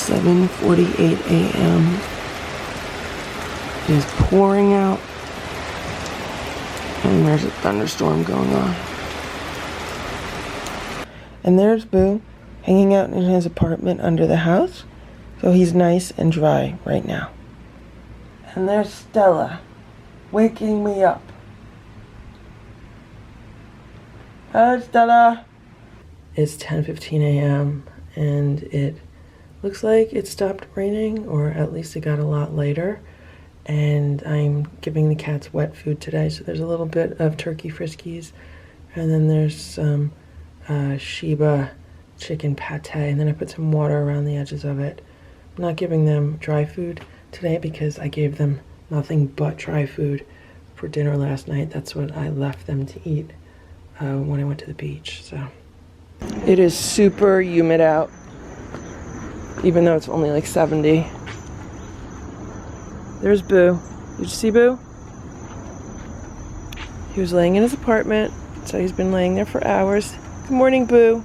7:48 a.m. It is pouring out, and there's a thunderstorm going on. And there's Boo hanging out in his apartment under the house, so he's nice and dry right now. And there's Stella waking me up. Hi, Stella. It's 10:15 a.m. and it looks like it stopped raining, or at least it got a lot later. And I'm giving the cats wet food today, so there's a little bit of turkey friskies, and then there's some Sheba chicken pate, and then I put some water around the edges of it. I'm not giving them dry food today because I gave them nothing but dry food for dinner last night. That's what I left them to eat when I went to the beach. So it is super humid out, even though it's only like 70. There's Boo. Did you see Boo? He was laying in his apartment, so he's been laying there for hours. Good morning, Boo.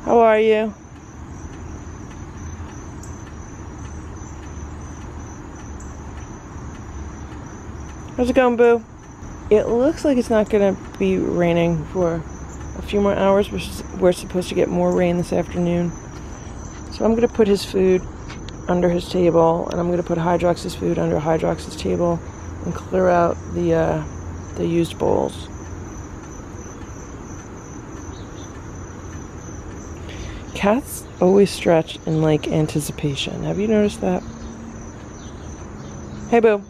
How are you? How's it going, Boo? It looks like it's not going to be raining for a few more hours. We're supposed to get more rain this afternoon. So I'm going to put his food under his table, and I'm going to put Hydrox's food under Hydrox's table and clear out the used bowls. Cats always stretch in like anticipation. Have you noticed that? Hey, Boo.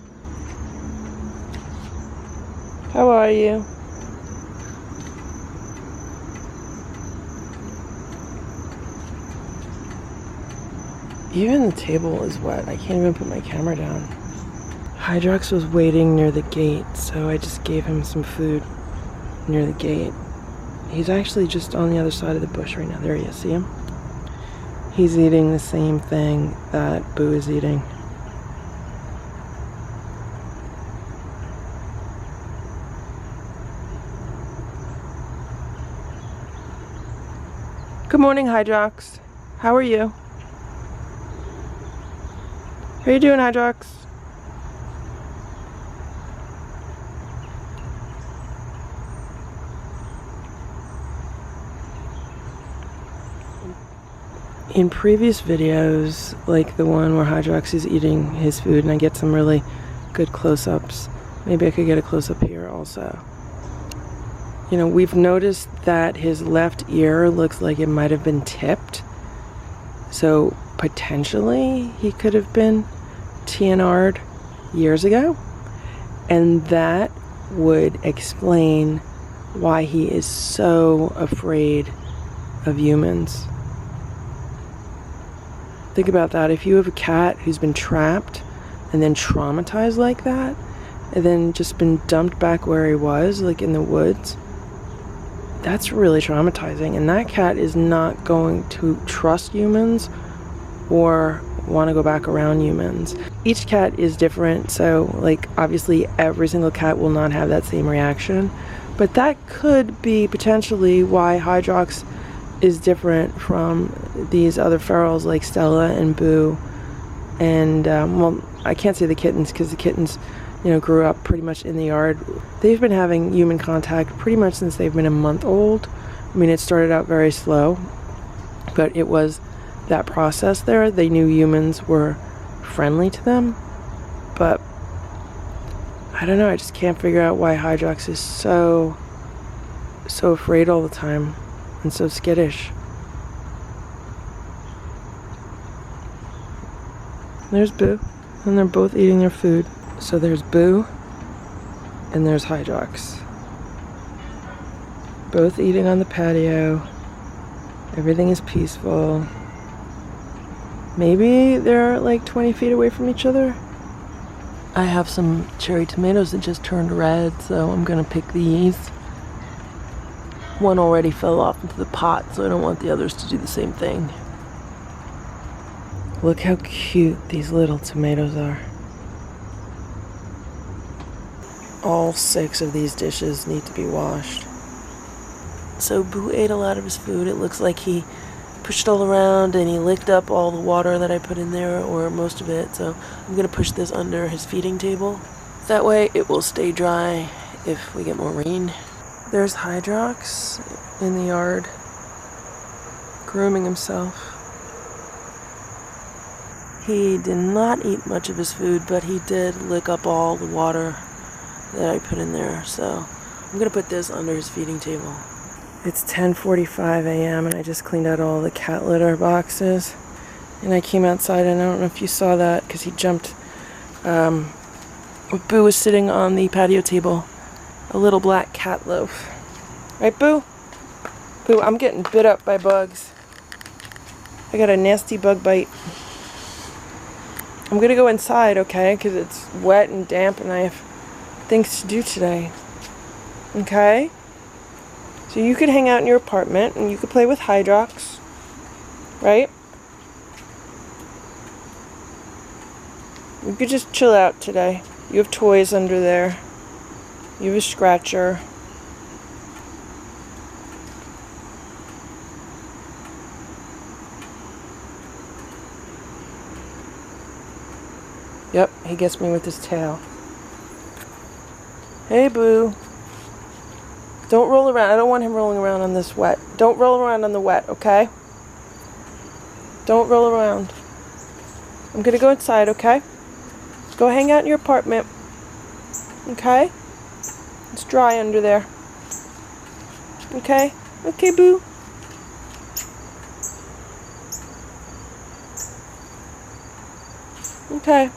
How are you? Even the table is wet. I can't even put my camera down. Hydrox was waiting near the gate, so I just gave him some food near the gate. He's actually just on the other side of the bush right now. There he is. See him? He's eating the same thing that Boo is eating. Good morning, Hydrox. How are you? How are you doing, Hydrox? In previous videos, like the one where Hydrox is eating his food and I get some really good close-ups, maybe I could get a close-up here also. You know, we've noticed that his left ear looks like it might have been tipped. So potentially he could have been TNR'd years ago. And that would explain why he is so afraid of humans. Think about that. If you have a cat who's been trapped and then traumatized like that, and then just been dumped back where he was, like in the woods, that's really traumatizing. And that cat is not going to trust humans or want to go back around humans. Each cat is different, so like obviously every single cat will not have that same reaction, but that could be potentially why Hydrox is different from these other ferals like Stella and Boo. And well, I can't say the kittens because the kittens, you know, grew up pretty much in the yard. They've been having human contact pretty much since they've been a month old. I mean, it started out very slow, but it was that process there. They knew humans were friendly to them, but I don't know, I just can't figure out why Hydrox is so afraid all the time and so skittish. There's Boo, and they're both eating their food. So there's Boo, and there's Hydrox. Both eating on the patio. Everything is peaceful. Maybe they're like 20 feet away from each other. I have some cherry tomatoes that just turned red, so I'm gonna pick these. One already fell off into the pot, so I don't want the others to do the same thing. Look how cute these little tomatoes are. All 6 of these dishes need to be washed. So Boo ate a lot of his food. It looks like he pushed it all around and he licked up all the water that I put in there, or most of it. So I'm going to push this under his feeding table. That way it will stay dry if we get more rain. There's Hydrox in the yard, grooming himself. He did not eat much of his food, but he did lick up all the water that I put in there. So I'm going to put this under his feeding table. It's 10:45 a.m. and I just cleaned out all the cat litter boxes. And I came outside, and I don't know if you saw that because he jumped. Boo was sitting on the patio table. A little black cat loaf. Right, Boo? Boo, I'm getting bit up by bugs. I got a nasty bug bite. I'm gonna go inside, okay? Because it's wet and damp and I have things to do today. Okay? So you could hang out in your apartment and you could play with Hydrox. Right? You could just chill out today. You have toys under there. You have a scratcher. Yep, he gets me with his tail. Hey, Boo. Don't roll around. I don't want him rolling around on this wet. Don't roll around on the wet, okay? Don't roll around. I'm gonna go inside, okay? Go hang out in your apartment. Okay? It's dry under there. Okay? Okay, Boo? Okay.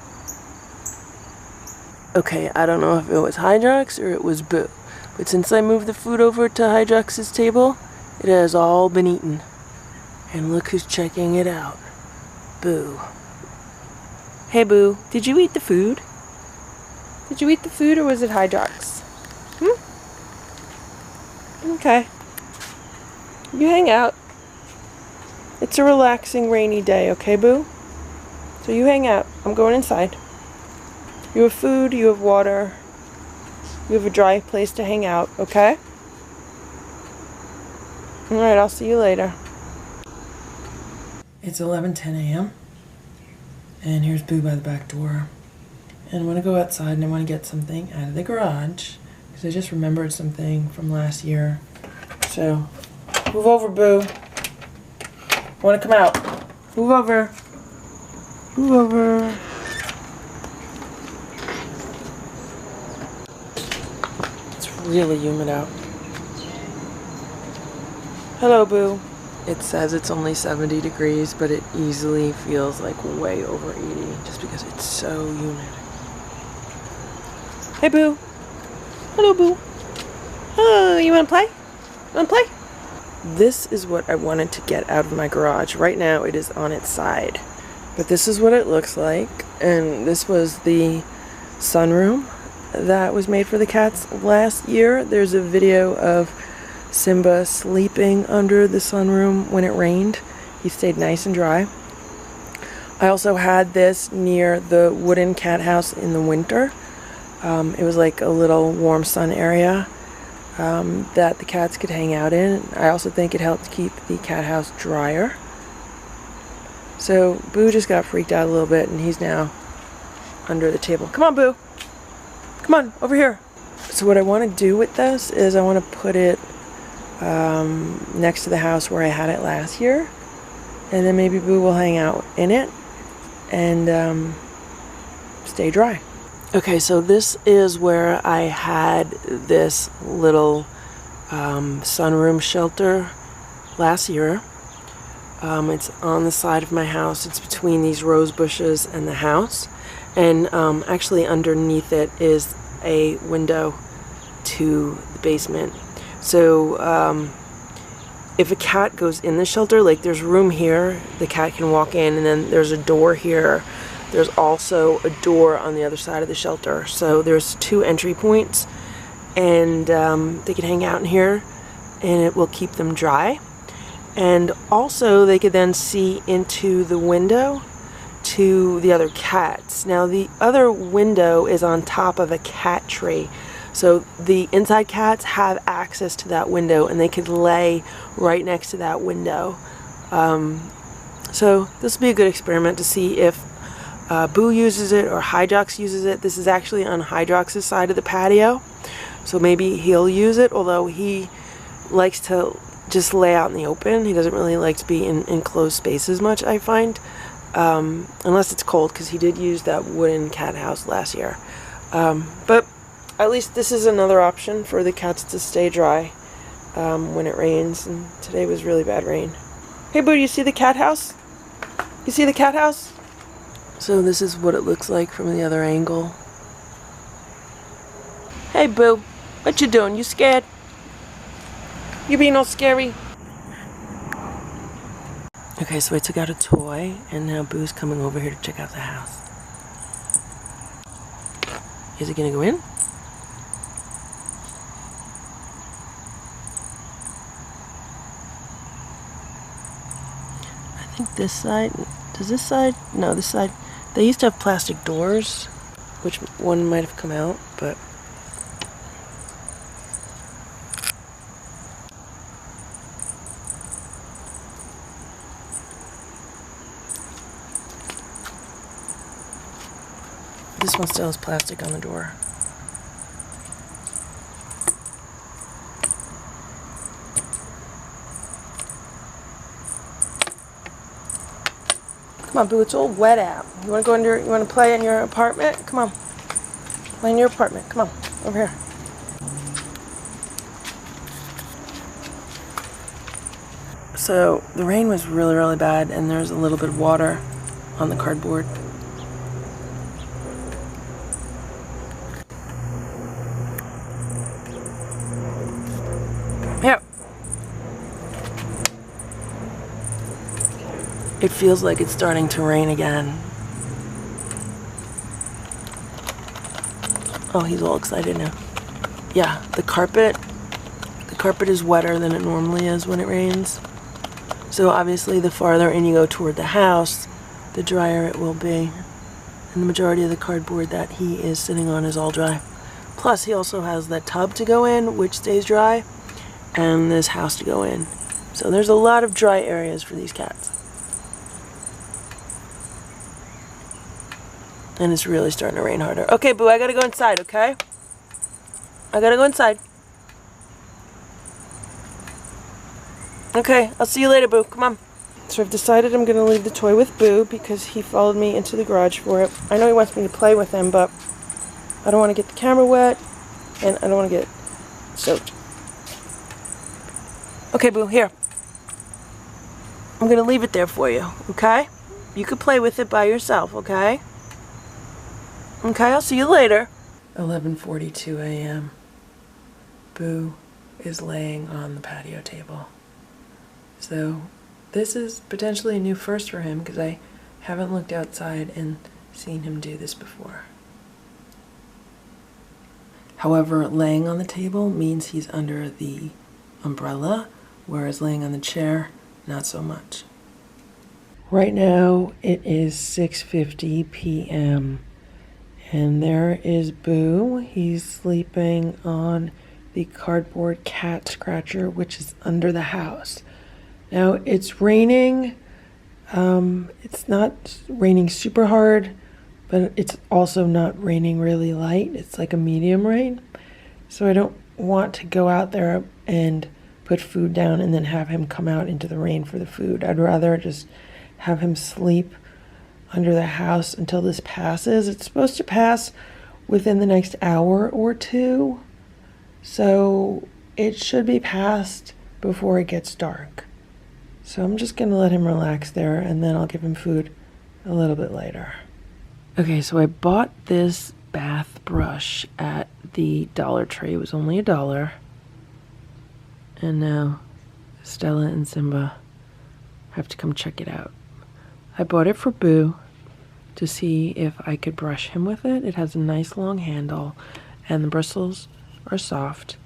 Okay, I don't know if it was Hydrox or it was Boo, but since I moved the food over to Hydrox's table, it has all been eaten. And look who's checking it out. Boo. Hey, Boo, did you eat the food? Did you eat the food, or was it Hydrox? Okay. You hang out. It's a relaxing rainy day, okay, Boo? So you hang out. I'm going inside. You have food, you have water, you have a dry place to hang out, okay? Alright, I'll see you later. It's 11:10 a.m. and here's Boo by the back door. And I want to go outside and I want to get something out of the garage because I just remembered something from last year. So, move over, Boo. I want to come out. Move over. Move over. Really humid out. Hello, Boo. It says it's only 70 degrees, but it easily feels like way over 80 just because it's so humid. Hey, Boo. Hello, Boo. Oh, you want to play? You want to play? This is what I wanted to get out of my garage. Right now, it is on its side. But this is what it looks like. And this was the sunroom that was made for the cats last year. There's a video of Simba sleeping under the sunroom when it rained. He stayed nice and dry. I also had this near the wooden cat house in the winter. It was like a little warm sun area that the cats could hang out in. I also think it helped keep the cat house drier. So Boo just got freaked out a little bit and he's now under the table. Come on, Boo. Come on, over here. So what I want to do with this is I want to put it next to the house where I had it last year. And then maybe Boo will hang out in it and stay dry. Okay, so this is where I had this little sunroom shelter last year. It's on the side of my house. It's between these rose bushes and the house. And actually underneath it is a window to the basement. So if a cat goes in the shelter, like there's room here, the cat can walk in, and then there's a door here. There's also a door on the other side of the shelter. So there's 2 entry points, and they can hang out in here and it will keep them dry. And also they could then see into the window to the other cats. Now the other window is on top of a cat tree, so the inside cats have access to that window and they could lay right next to that window So this will be a good experiment to see if Boo uses it or Hydrox uses it. This is actually on Hydrox's side of the patio, so maybe he'll use it, although he likes to just lay out in the open. He doesn't really like to be in enclosed spaces much, I find, unless it's cold, because he did use that wooden cat house last year. But at least this is another option for the cats to stay dry when it rains, and today was really bad rain. Hey Boo, you see the cat house? You see the cat house? So this is what it looks like from the other angle. Hey Boo, what you doing? You scared? You being all scary? Okay, so I took out a toy, and now Boo's coming over here to check out the house. Is it gonna go in? I think this side, does this side? No, this side. They used to have plastic doors, which one might have come out, but this one still has plastic on the door. Come on, Boo, it's all wet out. You want to go in you want to play in your apartment? Come on. Play in your apartment. Come on, over here. So the rain was really, really bad, and there's a little bit of water on the cardboard. Here. It feels like it's starting to rain again. Oh, he's all excited now. Yeah, the carpet is wetter than it normally is when it rains. So obviously the farther in you go toward the house, the drier it will be. And the majority of the cardboard that he is sitting on is all dry. Plus he also has that tub to go in, which stays dry, and this house to go in. So there's a lot of dry areas for these cats. And it's really starting to rain harder. Okay, Boo, I gotta go inside, okay? I gotta go inside. Okay, I'll see you later, Boo. Come on. So I've decided I'm gonna leave the toy with Boo because he followed me into the garage for it. I know he wants me to play with him, but I don't want to get the camera wet, and I don't want to get soaked. Okay, Boo, here. I'm gonna leave it there for you, okay? You could play with it by yourself, okay? Okay, I'll see you later. 11:42 a.m. Boo is laying on the patio table. So this is potentially a new first for him because I haven't looked outside and seen him do this before. However, laying on the table means he's under the umbrella, whereas laying on the chair, not so much. Right now it is 6:50 p.m. and there is Boo. He's sleeping on the cardboard cat scratcher, which is under the house. Now it's raining. It's not raining super hard, but it's also not raining really light. It's like a medium rain. So I don't want to go out there and put food down and then have him come out into the rain for the food. I'd rather just have him sleep under the house until this passes. It's supposed to pass within the next hour or two, so it should be passed before it gets dark. So I'm just gonna let him relax there, and then I'll give him food a little bit later. Okay, so I bought this bath brush at the Dollar Tree. It was only $1. And now Stella and Simba have to come check it out. I bought it for Boo to see if I could brush him with it. It has a nice long handle and the bristles are soft.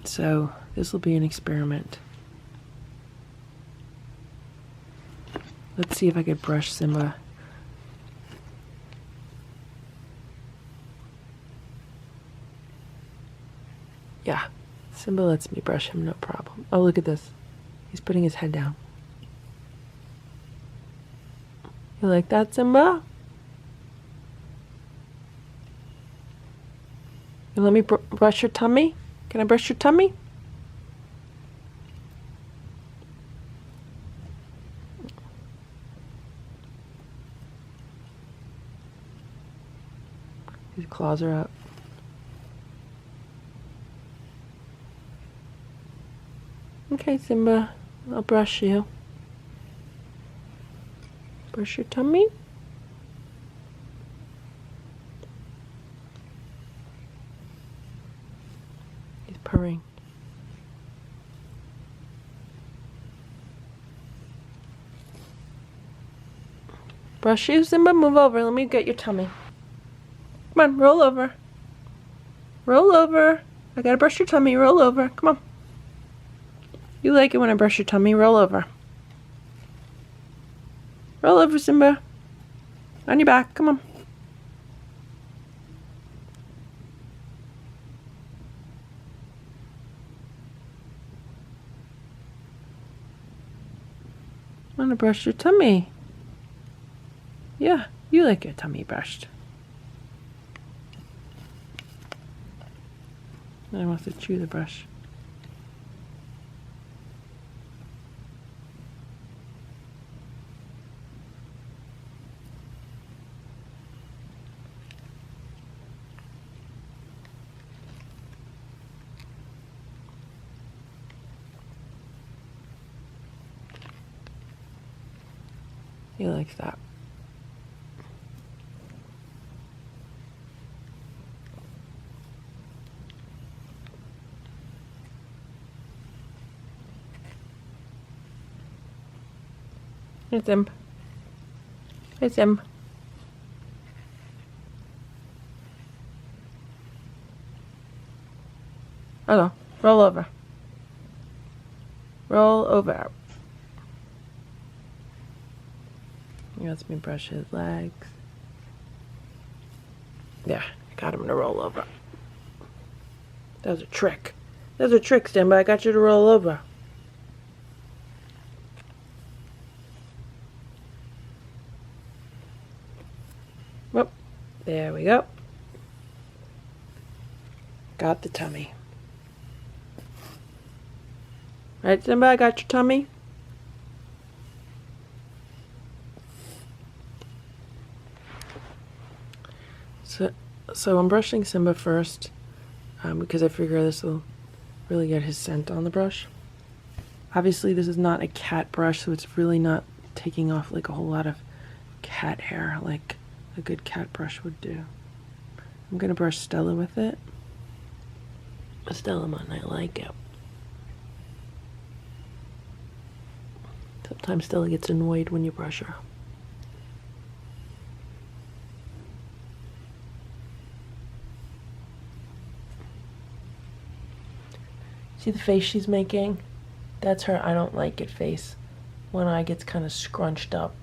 So this will be an experiment. Let's see if I could brush Simba. Yeah, Simba lets me brush him, no problem. Oh, look at this. He's putting his head down. You like that, Simba? You let me brush your tummy? Can I brush your tummy? His claws are up. Okay, Simba, I'll brush you. Brush your tummy. He's purring. Brush you, Simba, move over. Let me get your tummy. Come on, roll over. Roll over. I gotta brush your tummy. Roll over. Come on. You like it when I brush your tummy. Roll over. Roll over, Simba. On your back. Come on. I want to brush your tummy. Yeah, you like your tummy brushed. I want to chew the brush. He likes that. It's him. It's him. Hello. Roll over. Roll over. He lets me brush his legs. Yeah, I got him to roll over. That was a trick. That was a trick, Simba. I got you to roll over. Whoop. There we go. Got the tummy. Right, Simba? I got your tummy? So I'm brushing Simba first because I figure this will really get his scent on the brush. Obviously this is not a cat brush, so it's really not taking off like a whole lot of cat hair like a good cat brush would do. I'm gonna brush Stella with it. Stella might like it. Sometimes Stella gets annoyed when you brush her. See the face she's making? That's her I don't like it face. One eye gets kind of scrunched up.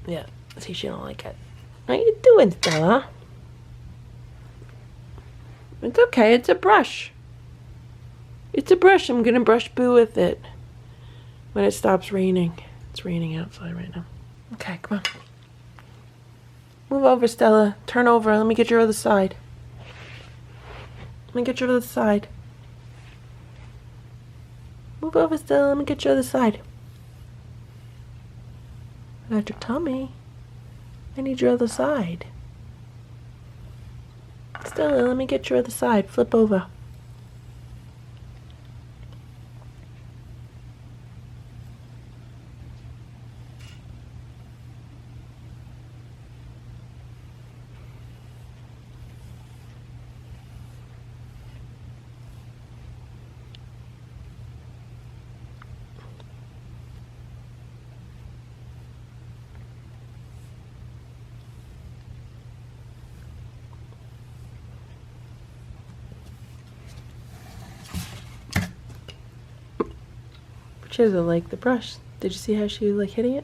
Yeah, see, she don't like it. What are you doing, Stella? It's okay, it's a brush. It's a brush. I'm gonna brush Boo with it when it stops raining. It's raining outside right now. Okay, come on. Move over, Stella. Turn over. Let me get your other side. Let me get your other side. Move over, Stella. Let me get your other side. I got your tummy. I need your other side. Stella, let me get your other side. Flip over. She doesn't like the brush. Did you see how she was like hitting it?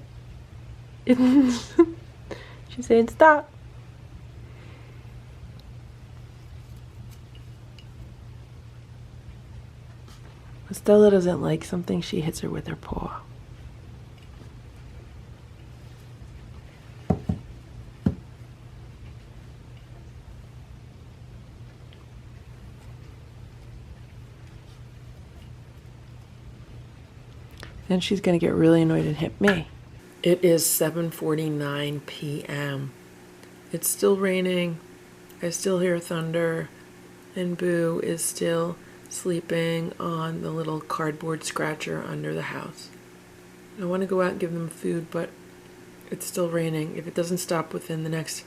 She's saying stop. Stella doesn't like something, she hits her with her paw. Then she's gonna get really annoyed and hit me. It is 7:49 p.m. It's still raining. I still hear thunder, and Boo is still sleeping on the little cardboard scratcher under the house. I want to go out and give them food, but it's still raining. If it doesn't stop within the next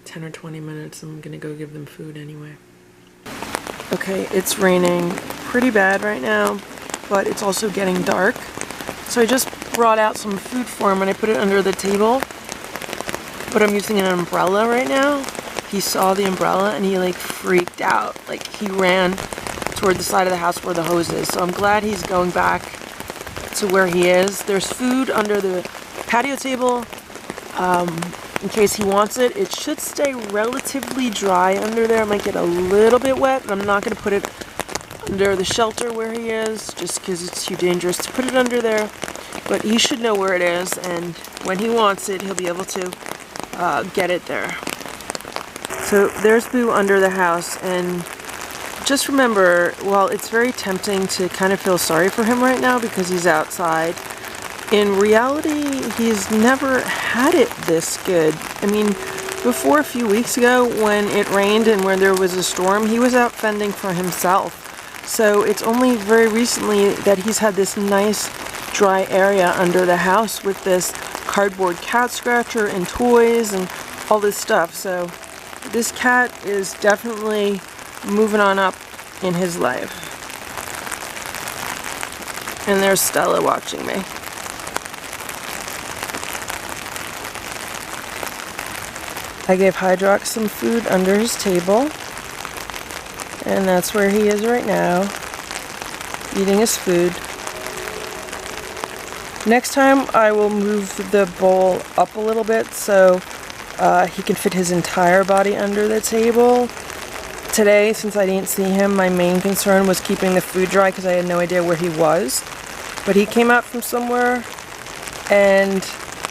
10 or 20 minutes, I'm gonna go give them food anyway. Okay, it's raining pretty bad right now, but it's also getting dark. So I just brought out some food for him and I put it under the table, but I'm using an umbrella right now. He saw the umbrella and he like freaked out. Like he ran toward the side of the house where the hose is. So I'm glad he's going back to where he is. There's food under the patio table in case he wants it. It should stay relatively dry under there. It might get a little bit wet, but I'm not going to put it under the shelter where he is just because it's too dangerous to put it under there. But he should know where it is, and when he wants it, he'll be able to get it there. So there's Boo under the house, and just remember, while it's very tempting to kind of feel sorry for him right now because he's outside, in reality, he's never had it this good. I mean, before a few weeks ago when it rained and when there was a storm, he was out fending for himself. So it's only very recently that he's had this nice dry area under the house with this cardboard cat scratcher and toys and all this stuff. So this cat is definitely moving on up in his life. And there's Stella watching me. I gave Hydrox some food under his table, and that's where he is right now, eating his food. Next time I will move the bowl up a little bit so he can fit his entire body under the table. Today, since I didn't see him, my main concern was keeping the food dry because I had no idea where he was. But he came out from somewhere, and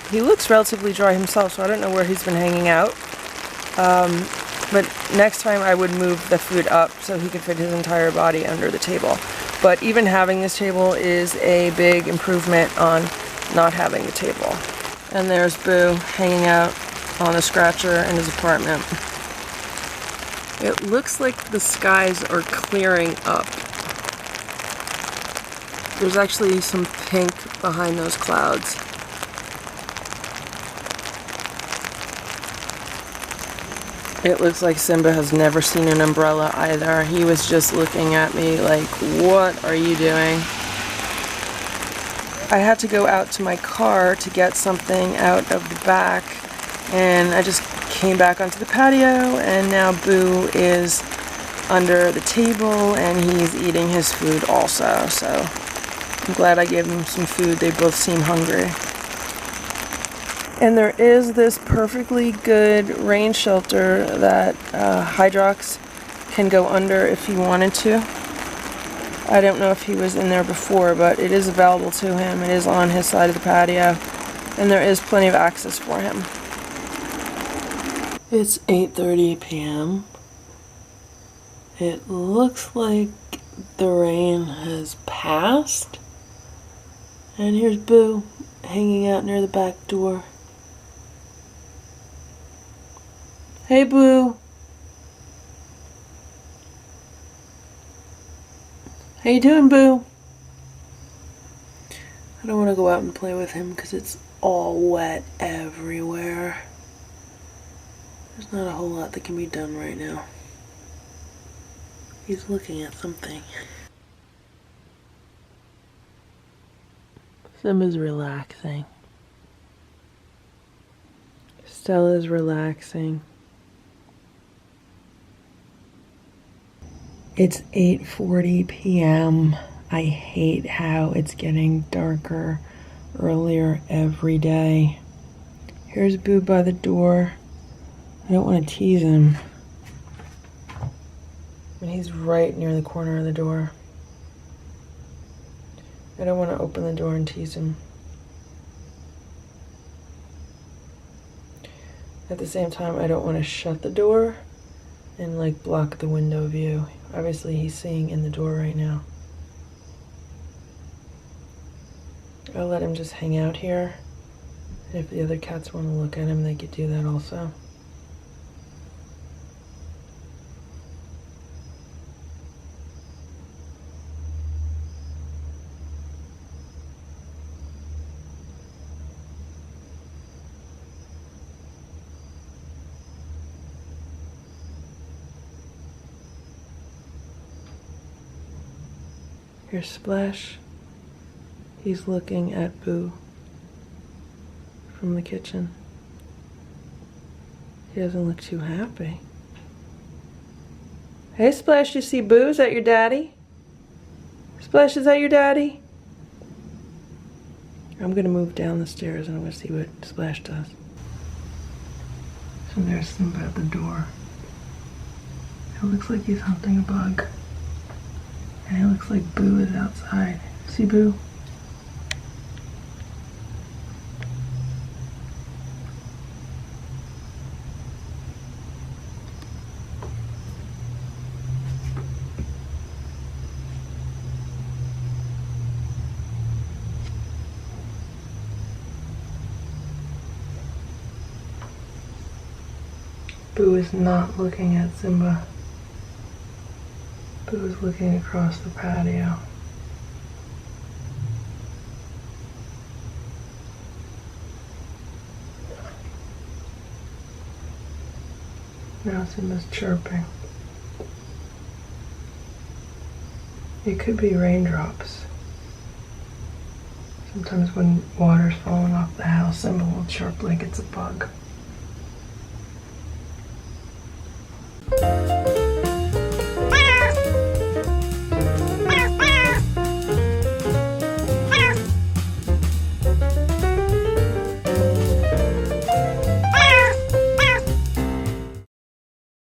he looks relatively dry himself, so I don't know where he's been hanging out. But next time I would move the food up so he could fit his entire body under the table. But even having this table is a big improvement on not having the table. And there's Boo hanging out on the scratcher in his apartment. It looks like the skies are clearing up. There's actually some pink behind those clouds. It looks like Simba has never seen an umbrella either. He was just looking at me like, what are you doing? I had to go out to my car to get something out of the back, and I just came back onto the patio, and now Boo is under the table and he's eating his food also. So I'm glad I gave him some food. They both seem hungry. And there is this perfectly good rain shelter that Hydrox can go under if he wanted to. I don't know if he was in there before, but it is available to him. It is on his side of the patio, and there is plenty of access for him. It's 8:30 p.m. It looks like the rain has passed. And here's Boo hanging out near the back door. Hey, Boo. How you doing, Boo? I don't want to go out and play with him because it's all wet everywhere. There's not a whole lot that can be done right now. He's looking at something. Simba's relaxing. Stella's relaxing. It's 8:40 p.m. I hate how it's getting darker earlier every day. Here's Boo by the door. I don't want to tease him. And he's right near the corner of the door. I don't want to open the door and tease him. At the same time, I don't want to shut the door and like block the window view. Obviously, he's seeing in the door right now. I'll let him just hang out here. And if the other cats want to look at him, they could do that also. Here's Splash. He's looking at Boo from the kitchen. He doesn't look too happy. Hey Splash, you see Boo? Is that your daddy? Splash, is that your daddy? I'm gonna move down the stairs and I'm gonna see what Splash does. So there's Simba at the door. It looks like he's hunting a bug. And it looks like Boo is outside. See Boo? Boo is not looking at Simba. Boo is looking across the patio. Now Simba's chirping. It could be raindrops. Sometimes when water's falling off the house, Simba will chirp like it's a bug.